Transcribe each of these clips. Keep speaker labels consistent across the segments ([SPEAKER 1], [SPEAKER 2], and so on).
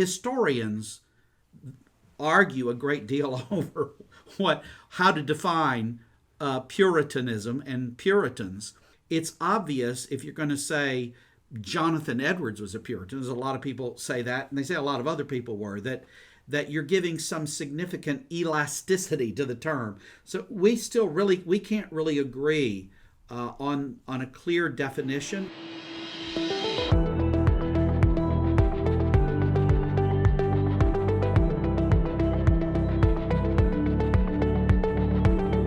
[SPEAKER 1] historians argue a great deal over how to define Puritanism and Puritans. It's obvious if you're going to say Jonathan Edwards was a Puritan. There's a lot of people say that, and they say a lot of other people were, that you're giving some significant elasticity to the term. So we can't really agree on a clear definition.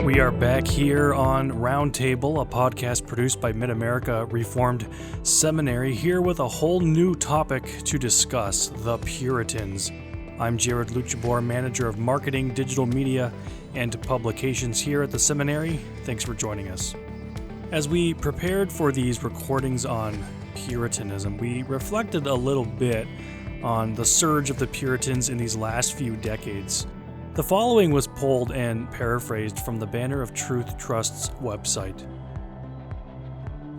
[SPEAKER 2] We are back here on Roundtable, a podcast produced by Mid-America Reformed Seminary, here with a whole new topic to discuss, the Puritans. I'm Jared Luchabor, Manager of Marketing, Digital Media, and Publications here at the Seminary. Thanks for joining us. As we prepared for these recordings on Puritanism, we reflected a little bit on the surge of the Puritans in these last few decades. The following was pulled and paraphrased from the Banner of Truth Trust's website.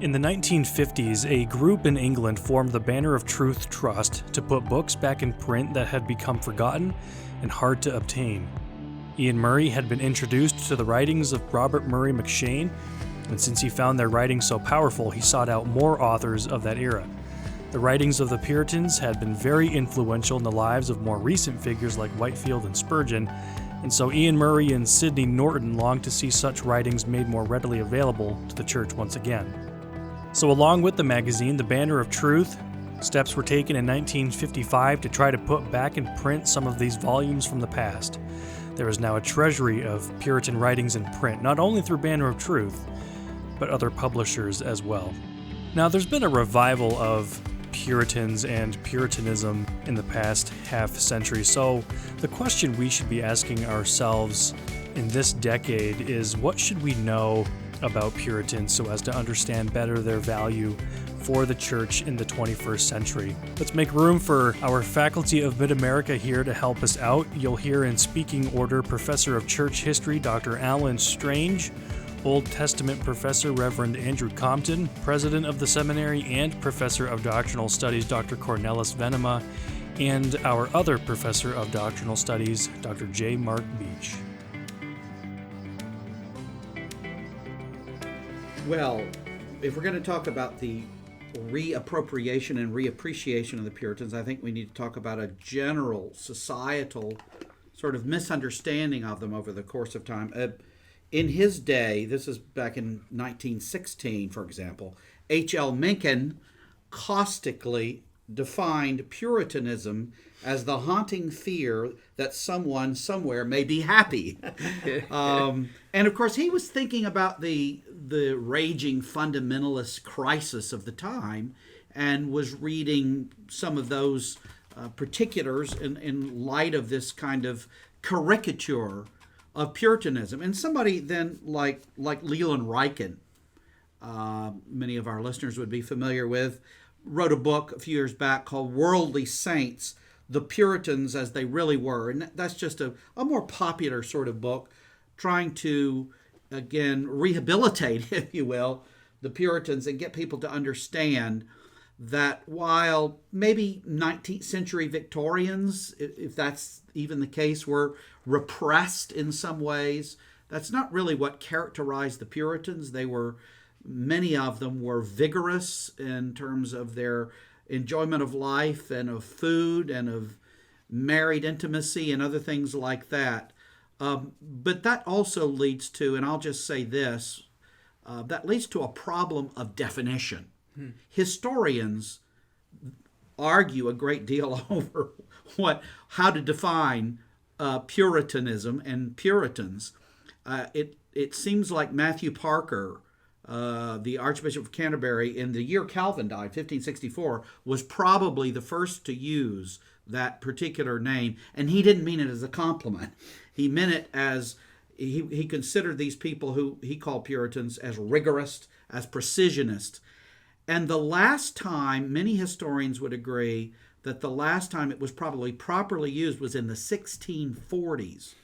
[SPEAKER 2] In the 1950s, a group in England formed the Banner of Truth Trust to put books back in print that had become forgotten and hard to obtain. Ian Murray had been introduced to the writings of Robert Murray M'Cheyne, and since he found their writings so powerful, he sought out more authors of that era. The writings of the Puritans had been very influential in the lives of more recent figures like Whitefield and Spurgeon, and so Ian Murray and Sidney Norton longed to see such writings made more readily available to the church once again. So along with the magazine, The Banner of Truth, steps were taken in 1955 to try to put back in print some of these volumes from the past. There is now a treasury of Puritan writings in print, not only through Banner of Truth, but other publishers as well. Now, there's been a revival of Puritans and Puritanism in the past half century, so the question we should be asking ourselves in this decade is, what should we know about Puritans so as to understand better their value for the church in the 21st century? Let's make room for our faculty of Mid-America here to help us out. You'll hear in speaking order Professor of Church History Dr. Alan Strange, Old Testament Professor Rev. Andrew Compton, President of the Seminary and Professor of Doctrinal Studies Dr. Cornelis Venema, and our other Professor of Doctrinal Studies, Dr. J. Mark Beach.
[SPEAKER 1] Well, if we're going to talk about the reappropriation and reappreciation of the Puritans, I think we need to talk about a general societal sort of misunderstanding of them over the course of time. In his day, this is back in 1916, for example, HL Mencken caustically defined Puritanism as the haunting fear that someone somewhere may be happy. And of course, he was thinking about the raging fundamentalist crisis of the time and was reading some of those particulars in light of this kind of caricature of Puritanism. And somebody then like Leland Ryken, many of our listeners would be familiar with, wrote a book a few years back called Worldly Saints, The Puritans as They Really Were. And that's just a more popular sort of book trying to, again, rehabilitate, if you will, the Puritans and get people to understand that while maybe 19th century Victorians, if that's even the case, were repressed in some ways, that's not really what characterized the Puritans. Many of them were vigorous in terms of their enjoyment of life and of food and of married intimacy and other things like that. But that also leads to, and I'll just say this, that leads to a problem of definition. Historians argue a great deal over how to define Puritanism and Puritans. It seems like Matthew Parker, the Archbishop of Canterbury, in the year Calvin died, 1564, was probably the first to use that particular name, and he didn't mean it as a compliment. He meant it as he considered these people who he called Puritans as rigorous, as precisionists. And the last time, many historians would agree that the last time it was probably properly used was in the 1640s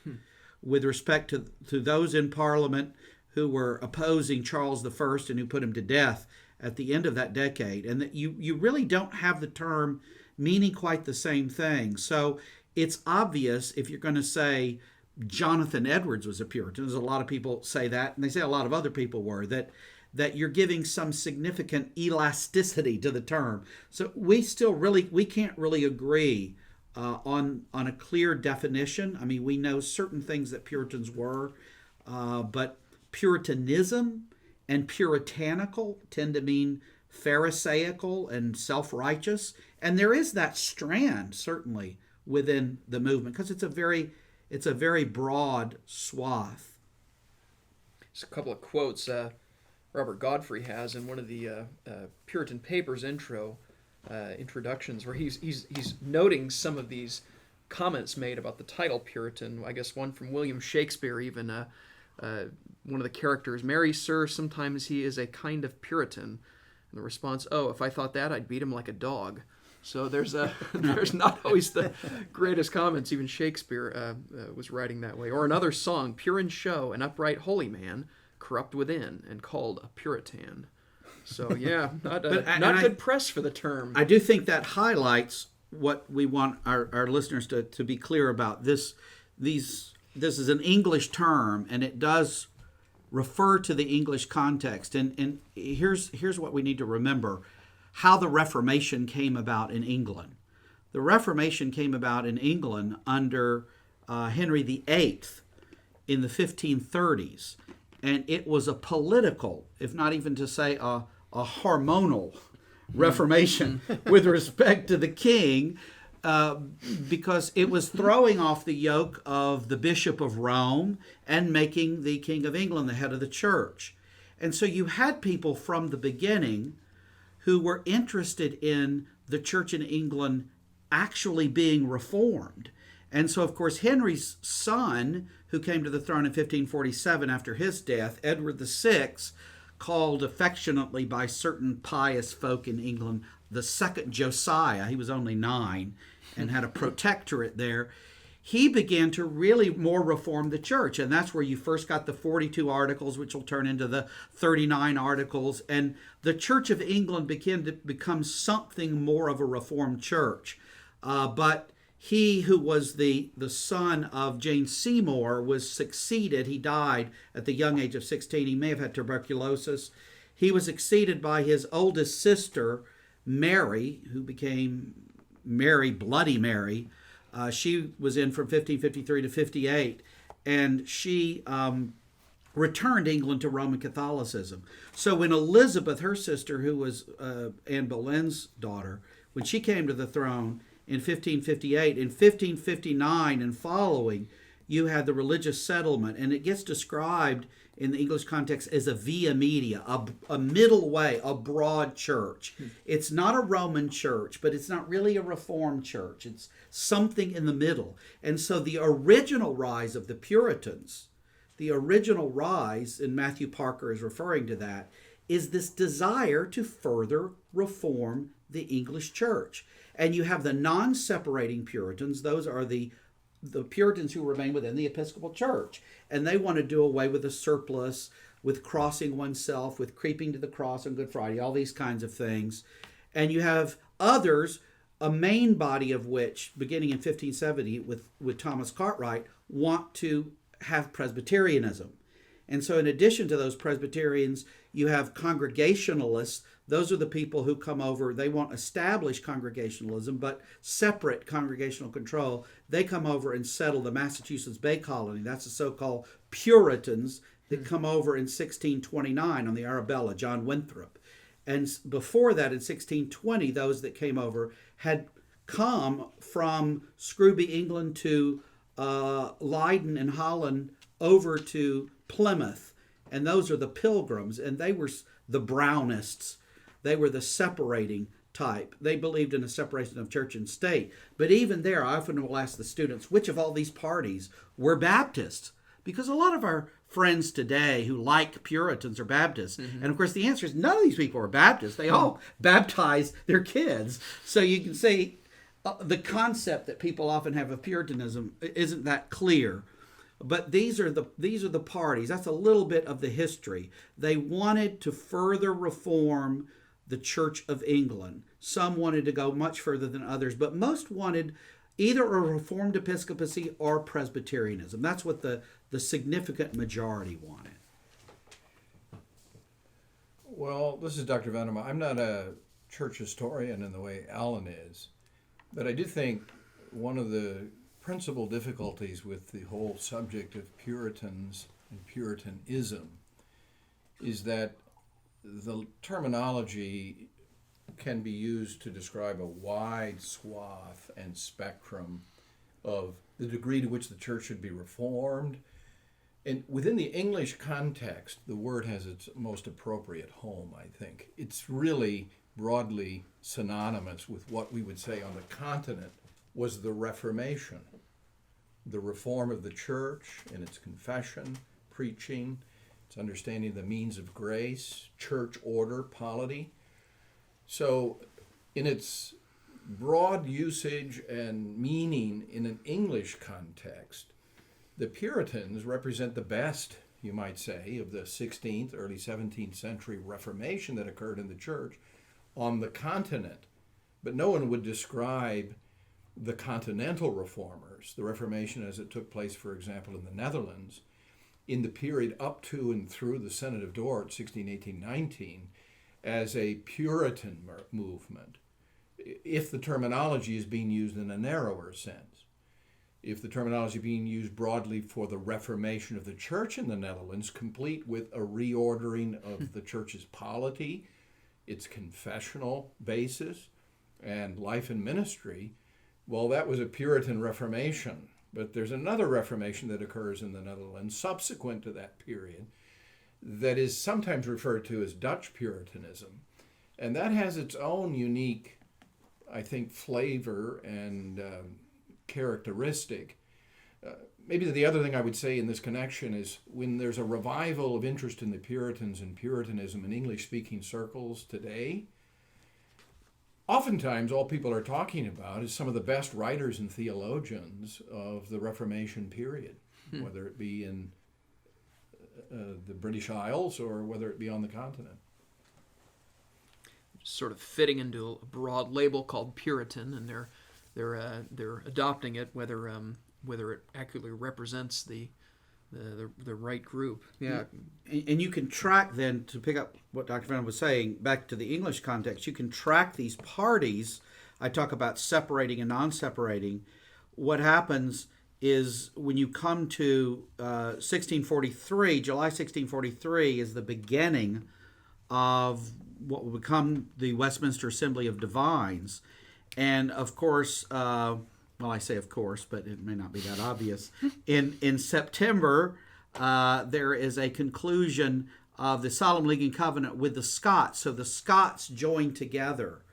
[SPEAKER 1] with respect to those in Parliament who were opposing Charles I and who put him to death at the end of that decade. And that you really don't have the term meaning quite the same thing. So it's obvious if you're going to say Jonathan Edwards was a Puritan, as a lot of people say that, and they say a lot of other people were, that you're giving some significant elasticity to the term. So we can't really agree on a clear definition. I mean, we know certain things that Puritans were, but Puritanism and puritanical tend to mean pharisaical and self-righteous, and there is that strand certainly within the movement because it's a very broad swath.
[SPEAKER 3] Just a couple of quotes Robert Godfrey has in one of the Puritan Papers introductions, where he's noting some of these comments made about the title Puritan. I guess one from William Shakespeare, even one of the characters, "Marry, sir, sometimes he is a kind of Puritan." And the response, "Oh, if I thought that, I'd beat him like a dog." So there's not always the greatest comments. Even Shakespeare was writing that way. Or another song, "Pure in show, an upright holy man, corrupt within, and called a Puritan." So yeah, not good press for the term.
[SPEAKER 1] I do think that highlights what we want our listeners to be clear about. This is an English term, and it does refer to the English context. And here's what we need to remember: how the Reformation came about in England. The Reformation came about in England under Henry VIII in the 1530s. And it was a political, if not even to say a hormonal reformation with respect to the king, because it was throwing off the yoke of the Bishop of Rome and making the King of England the head of the church. And so you had people from the beginning who were interested in the church in England actually being reformed. And so, of course, Henry's son, who came to the throne in 1547 after his death, Edward VI, called affectionately by certain pious folk in England the second Josiah. He was only 9 and had a protectorate there. He began to really more reform the church. And that's where you first got the 42 articles, which will turn into the 39 articles. And the Church of England began to become something more of a reformed church. But he who was the son of Jane Seymour was succeeded. He died at the young age of 16. He may have had tuberculosis. He was succeeded by his oldest sister, Mary, who became Mary, Bloody Mary. She was in from 1553 to 58, and she returned England to Roman Catholicism. So when Elizabeth, her sister, who was Anne Boleyn's daughter, when she came to the throne in 1558, in 1559 and following, you had the religious settlement, and it gets described in the English context as a via media, a middle way, a broad church. It's not a Roman church, but it's not really a Reformed church. It's something in the middle. And so the original rise of the Puritans, the original rise, and Matthew Parker is referring to that, is this desire to further reform the English church. And you have the non-separating Puritans. Those are the Puritans who remain within the Episcopal Church. And they want to do away with the surplice, with crossing oneself, with creeping to the cross on Good Friday, all these kinds of things. And you have others, a main body of which, beginning in 1570 with Thomas Cartwright, want to have Presbyterianism. And so in addition to those Presbyterians, you have Congregationalists. Those are the people who come over. They want established Congregationalism, but separate congregational control. They come over and settle the Massachusetts Bay Colony. That's the so-called Puritans that come over in 1629 on the Arabella, John Winthrop. And before that, in 1620, those that came over had come from Scrooby, England, to Leiden and Holland over to Plymouth. And those are the Pilgrims, and they were the Brownists. They were the separating type. They believed in a separation of church and state. But even there, I often will ask the students, which of all these parties were Baptists? Because a lot of our friends today who like Puritans are Baptists. Mm-hmm. And of course, the answer is none of these people are Baptists. They all baptize their kids. So you can say the concept that people often have of Puritanism isn't that clear. But these are the parties. That's a little bit of the history. They wanted to further reform the Church of England. Some wanted to go much further than others, but most wanted either a Reformed episcopacy or Presbyterianism. That's what the significant majority wanted.
[SPEAKER 4] Well, this is Dr. Venema. I'm not a church historian in the way Alan is, but I do think one of the principal difficulties with the whole subject of Puritans and Puritanism is that the terminology can be used to describe a wide swath and spectrum of the degree to which the church should be reformed. And within the English context, the word has its most appropriate home, I think. It's really broadly synonymous with what we would say on the continent was the Reformation, the reform of the church in its confession, preaching, its understanding of the means of grace, church order, polity. So in its broad usage and meaning in an English context, the Puritans represent the best, you might say, of the 16th, early 17th century Reformation that occurred in the church on the continent. But no one would describe the continental reformers, the Reformation as it took place, for example, in the Netherlands, in the period up to and through the Synod of Dort, 1618-19, as a Puritan movement, if the terminology is being used in a narrower sense. If the terminology being used broadly for the reformation of the church in the Netherlands, complete with a reordering of the church's polity, its confessional basis, and life and ministry, well, that was a Puritan Reformation. But there's another Reformation that occurs in the Netherlands subsequent to that period that is sometimes referred to as Dutch Puritanism. And that has its own unique, I think, flavor and characteristic. Maybe the other thing I would say in this connection is when there's a revival of interest in the Puritans and Puritanism in English-speaking circles today, oftentimes all people are talking about is some of the best writers and theologians of the Reformation period, whether it be in the British Isles or whether it be on the continent.
[SPEAKER 3] Sort of fitting into a broad label called Puritan, and they're adopting it, whether it accurately represents the right group. Yeah,
[SPEAKER 1] and you can track then, to pick up what Dr. Venema was saying, back to the English context, you can track these parties. I talk about separating and non-separating. What happens is when you come to 1643, July 1643 is the beginning of what will become the Westminster Assembly of Divines. And of course, well, I say of course, but it may not be that obvious. In September, there is a conclusion of the Solemn League and Covenant with the Scots. So the Scots join together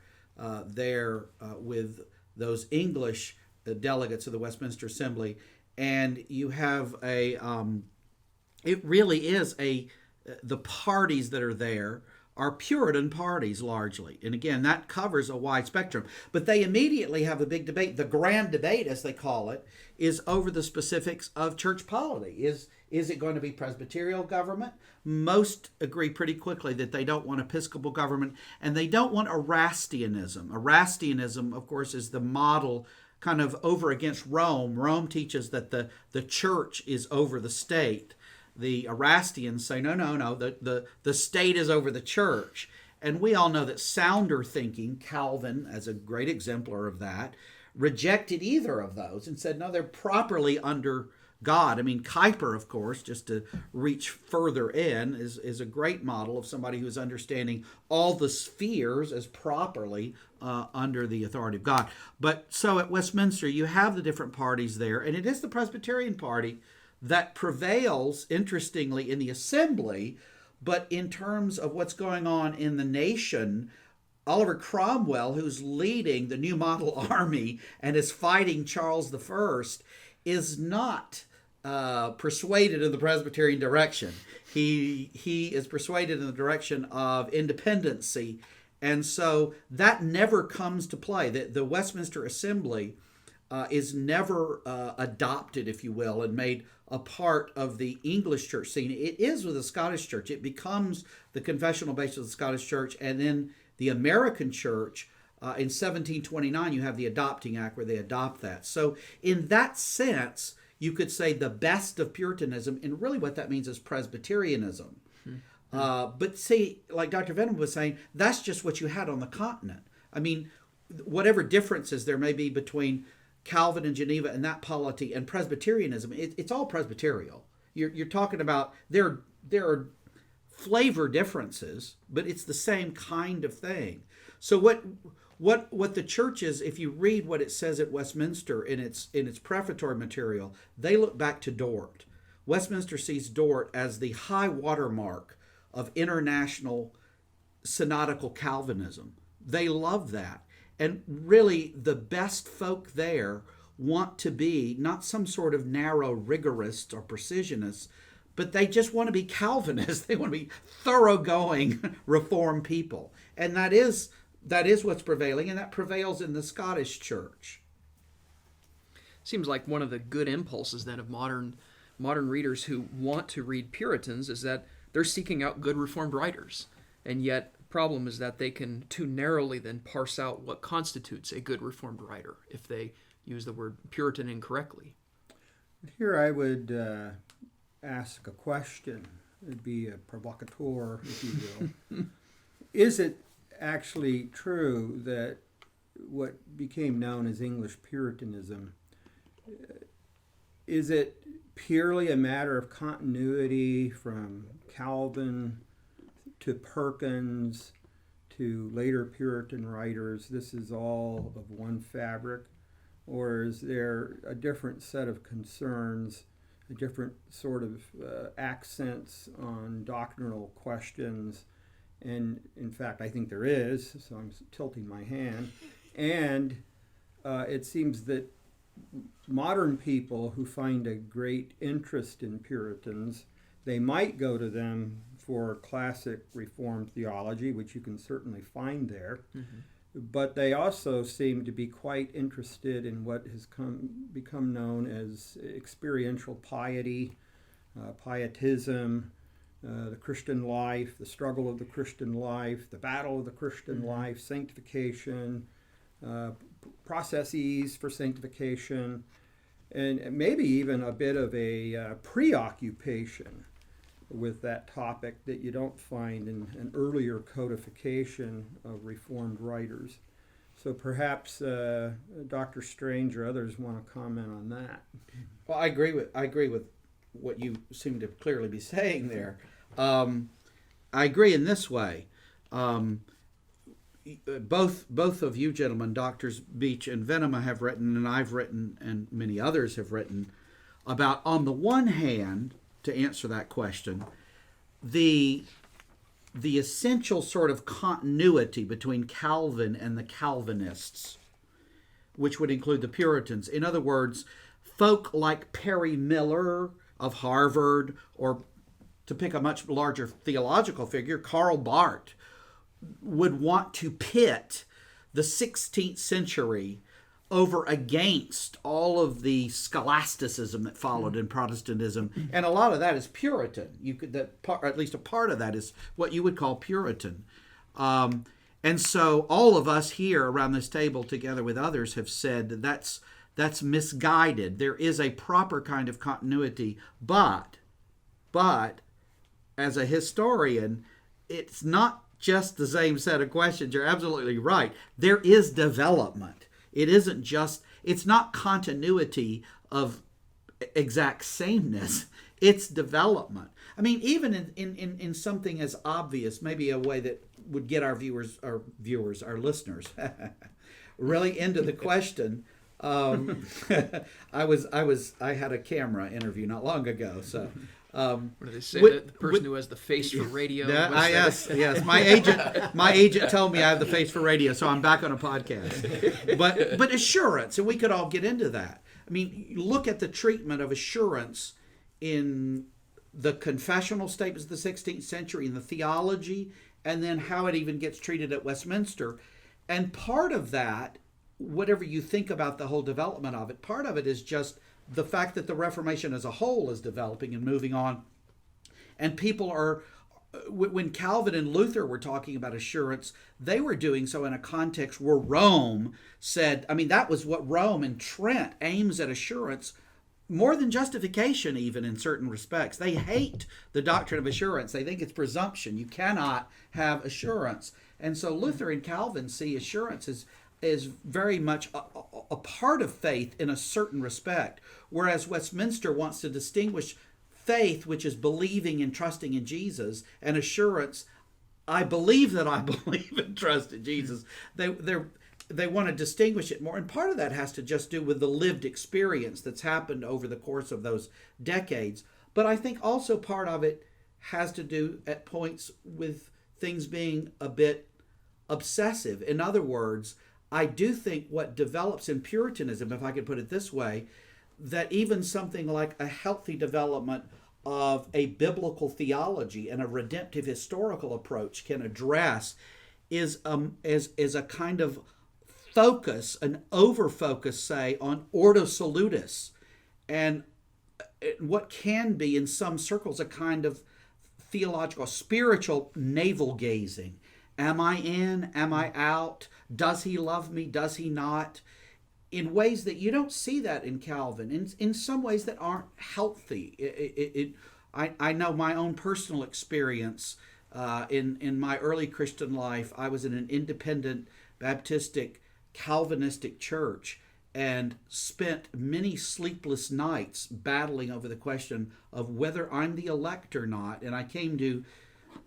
[SPEAKER 1] there with those English delegates of the Westminster Assembly, and you have it really is the parties that are there are Puritan parties largely. And again, that covers a wide spectrum. But they immediately have a big debate. The grand debate, as they call it, is over the specifics of church polity. Is it going to be Presbyterial government? Most agree pretty quickly that they don't want Episcopal government, and they don't want Erastianism. Erastianism, of course, is the model kind of over against Rome. Rome teaches that the church is over the state. The Erastians say, no, the state is over the church. And we all know that sounder thinking, Calvin as a great exemplar of that, rejected either of those and said, no, they're properly under God. I mean, Kuyper, of course, just to reach further in, is a great model of somebody who's understanding all the spheres as properly under the authority of God. But so at Westminster, you have the different parties there, and it is the Presbyterian party that prevails, interestingly, in the assembly, but in terms of what's going on in the nation, Oliver Cromwell, who's leading the New Model Army and is fighting Charles I, is not persuaded in the Presbyterian direction. He is persuaded in the direction of independency, and so that never comes to play. The Westminster Assembly is never adopted, if you will, and made a part of the English church scene. It is with the Scottish church. It becomes the confessional basis of the Scottish church, and then the American church In 1729, you have the Adopting Act where they adopt that. So in that sense, you could say the best of Puritanism, and really what that means is Presbyterianism. But see, like Dr. Venema was saying, that's just what you had on the continent. I mean, whatever differences there may be between Calvin and Geneva and that polity and Presbyterianism, it's all Presbyterial. You're talking about there are flavor differences, but it's the same kind of thing. So what the church is, if you read what it says at Westminster in its prefatory material, they look back to Dort. Westminster sees Dort as the high watermark of international synodical Calvinism. They love that. And really, the best folk there want to be not some sort of narrow rigorist or precisionist, but they just want to be Calvinists. They want to be thoroughgoing Reformed people. And that is what's prevailing, and that prevails in the Scottish church.
[SPEAKER 3] Seems like one of the good impulses then of modern readers who want to read Puritans is that they're seeking out good Reformed writers. And yet, the problem is that they can too narrowly then parse out what constitutes a good Reformed writer if they use the word Puritan incorrectly.
[SPEAKER 5] Here I would ask a question. It'd be a provocateur, if you will. Is it actually true that what became known as English Puritanism, is it purely a matter of continuity from Calvin to Perkins to later Puritan writers? This is all of one fabric? Or is there a different set of concerns, a different sort of accents on doctrinal questions? And in fact, I think there is, so I'm tilting my hand. And it seems that modern people who find a great interest in Puritans, they might go to them for classic Reformed theology, which you can certainly find there. Mm-hmm. But they also seem to be quite interested in what has become known as experiential piety, pietism, the Christian life, the struggle of the Christian life, the battle of the Christian life, sanctification, processes for sanctification, and maybe even a bit of a preoccupation with that topic that you don't find in an earlier codification of Reformed writers. So perhaps Dr. Strange or others want to comment on that.
[SPEAKER 1] Well, I agree with what you seem to clearly be saying there. I agree in this way. Both of you gentlemen, Doctors Beach and Venema, have written, and I've written, and many others have written about, on the one hand, to answer that question, the essential sort of continuity between Calvin and the Calvinists, which would include the Puritans. In other words, folk like Perry Miller of Harvard, or to pick a much larger theological figure, Karl Barth, would want to pit the 16th century over against all of the scholasticism that followed in Protestantism, and a lot of that is Puritan. At least a part of that is what you would call Puritan. And so all of us here around this table, together with others, have said that that's misguided. There is a proper kind of continuity, but as a historian, it's not just the same set of questions. You're absolutely right. There is development. It isn't just, it's not continuity of exact sameness. It's development. I mean, even in something as obvious, maybe a way that would get our listeners, really into the question. I had a camera interview not long ago, so.
[SPEAKER 3] What do they say? The person who has the face for radio.
[SPEAKER 1] Yes. My agent told me I have the face for radio, so I'm back on a podcast. But assurance, and we could all get into that. I mean, look at the treatment of assurance in the confessional statements of the 16th century, in the theology, and then how it even gets treated at Westminster. And part of that, whatever you think about the whole development of it, part of it is just the fact that the Reformation as a whole is developing and moving on, and people are when Calvin and Luther were talking about assurance, they were doing so in a context where Rome said, I mean, that was what Rome and Trent aims at assurance more than justification, even in certain respects. They hate the doctrine of assurance. They think it's presumption. You cannot have assurance. And so Luther and Calvin see assurance as very much a part of faith in a certain respect, whereas Westminster wants to distinguish faith, which is believing and trusting in Jesus, and assurance, I believe that I believe and trust in Jesus. They want to distinguish it more, and part of that has to just do with the lived experience that's happened over the course of those decades. But I think also part of it has to do at points with things being a bit obsessive. In other words, I do think what develops in Puritanism, if I could put it this way, that even something like a healthy development of a biblical theology and a redemptive historical approach can address is a kind of focus, an over-focus, say, on ordo salutis, and what can be in some circles a kind of theological, spiritual navel-gazing. Am I in? Am I out? Does he love me? Does he not? In ways that you don't see that in Calvin, in some ways that aren't healthy. I know my own personal experience in my early Christian life. I was in an independent Baptistic Calvinistic church and spent many sleepless nights battling over the question of whether I'm the elect or not. And I came to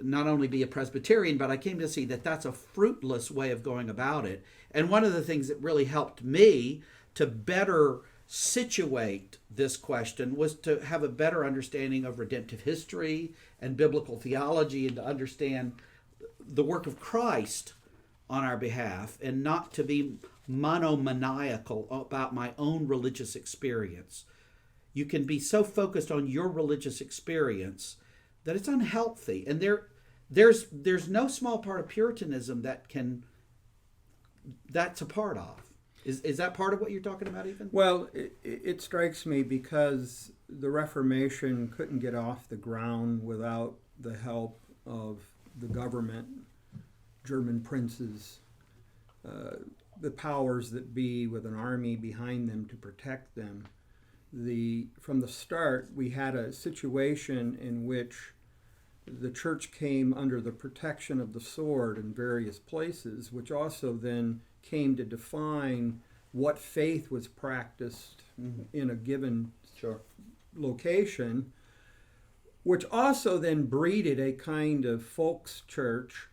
[SPEAKER 1] not only be a Presbyterian, but I came to see that that's a fruitless way of going about it. And one of the things that really helped me to better situate this question was to have a better understanding of redemptive history and biblical theology, and to understand the work of Christ on our behalf, and not to be monomaniacal about my own religious experience. You can be so focused on your religious experience that it's unhealthy. And there's no small part of Puritanism that's a part of. Is that part of what you're talking about even?
[SPEAKER 5] Well, it strikes me because the Reformation couldn't get off the ground without the help of the government, German princes, the powers that be with an army behind them to protect them. From the start, we had a situation in which the church came under the protection of the sword in various places, which also then came to define what faith was practiced in a given location, which also then breeded a kind of folks church,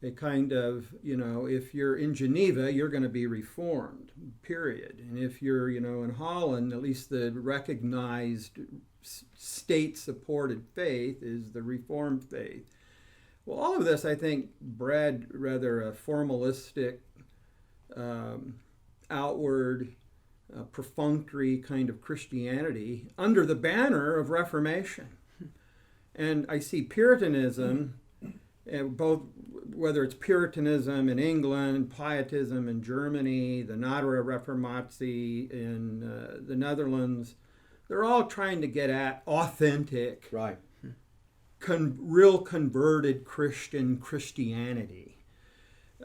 [SPEAKER 5] a kind of, if you're in Geneva, you're going to be Reformed, period. And if you're, in Holland, at least the recognized state-supported faith is the Reformed faith. Well, all of this, I think, bred rather a formalistic, outward, perfunctory kind of Christianity under the banner of Reformation. And I see Puritanism, both whether it's Puritanism in England, Pietism in Germany, the Nadere Reformatie in the Netherlands, they're all trying to get at authentic, real converted Christianity.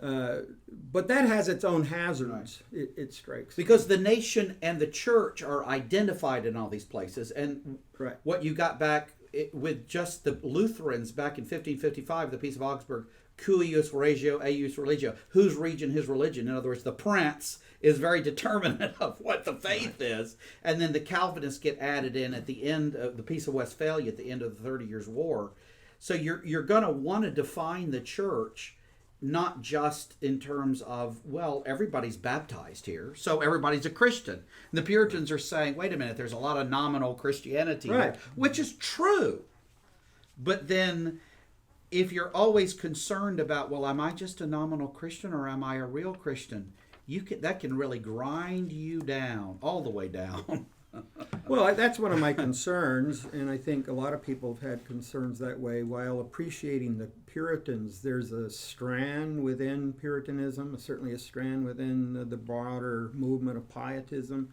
[SPEAKER 5] But that has its own hazards, it strikes.
[SPEAKER 1] Because the nation and the church are identified in all these places. And what you got back with just the Lutherans back in 1555, the Peace of Augsburg, cuius regio, eius religio, whose region, his religion. In other words, the prince is very determinate of what the faith is. And then the Calvinists get added in at the end of the Peace of Westphalia, at the end of the 30 Years' War. So you're going to want to define the church not just in terms of, well, everybody's baptized here, so everybody's a Christian. And the Puritans are saying, wait a minute, there's a lot of nominal Christianity here, which is true. But then if you're always concerned about, well, am I just a nominal Christian or am I a real Christian? That can really grind you down, all the way down.
[SPEAKER 5] Well, that's one of my concerns, and I think a lot of people have had concerns that way. While appreciating the Puritans, there's a strand within Puritanism, certainly a strand within the broader movement of Pietism,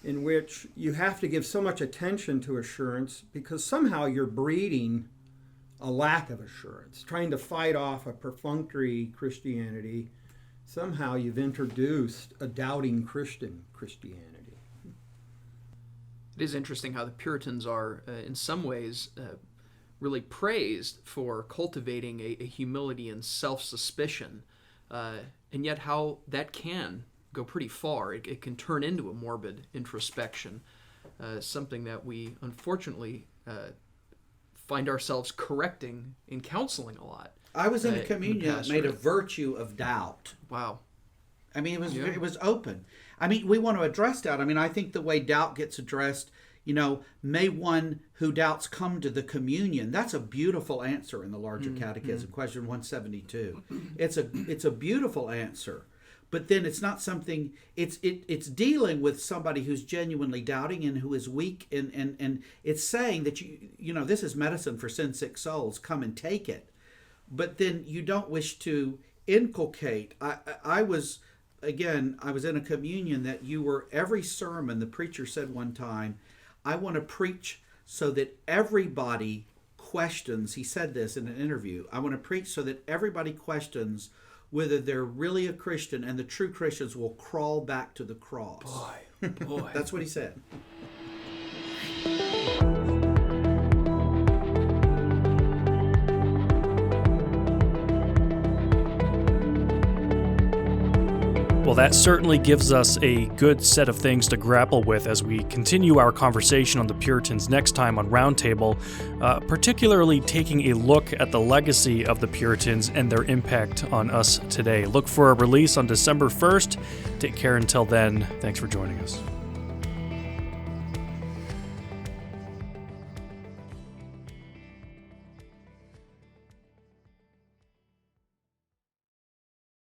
[SPEAKER 5] in which you have to give so much attention to assurance because somehow you're breeding a lack of assurance, trying to fight off a perfunctory Christianity. Somehow you've introduced a doubting Christianity.
[SPEAKER 3] It is interesting how the Puritans are, in some ways, really praised for cultivating a humility and self-suspicion, and yet how that can go pretty far. It can turn into a morbid introspection, something that we unfortunately find ourselves correcting in counseling a lot.
[SPEAKER 1] I was in a communion that made a
[SPEAKER 3] pastorate.
[SPEAKER 1] virtue of doubt.
[SPEAKER 3] Wow.
[SPEAKER 1] I mean,
[SPEAKER 3] Yeah.
[SPEAKER 1] it was open. I mean, we want to address doubt. I mean, I think the way doubt gets addressed, may one who doubts come to the communion. That's a beautiful answer in the larger catechism, question 172. It's a beautiful answer. But then it's not something, it's dealing with somebody who's genuinely doubting and who is weak, and it's saying that this is medicine for sin-sick souls, come and take it. But then you don't wish to inculcate. I was in a communion that every sermon, the preacher said one time, I want to preach so that everybody questions, he said this in an interview, I want to preach so that everybody questions whether they're really a Christian, and the true Christians will crawl back to the cross.
[SPEAKER 3] Boy.
[SPEAKER 1] That's what he said.
[SPEAKER 2] Well, that certainly gives us a good set of things to grapple with as we continue our conversation on the Puritans next time on Roundtable, particularly taking a look at the legacy of the Puritans and their impact on us today. Look for a release on December 1st. Take care until then. Thanks for joining us.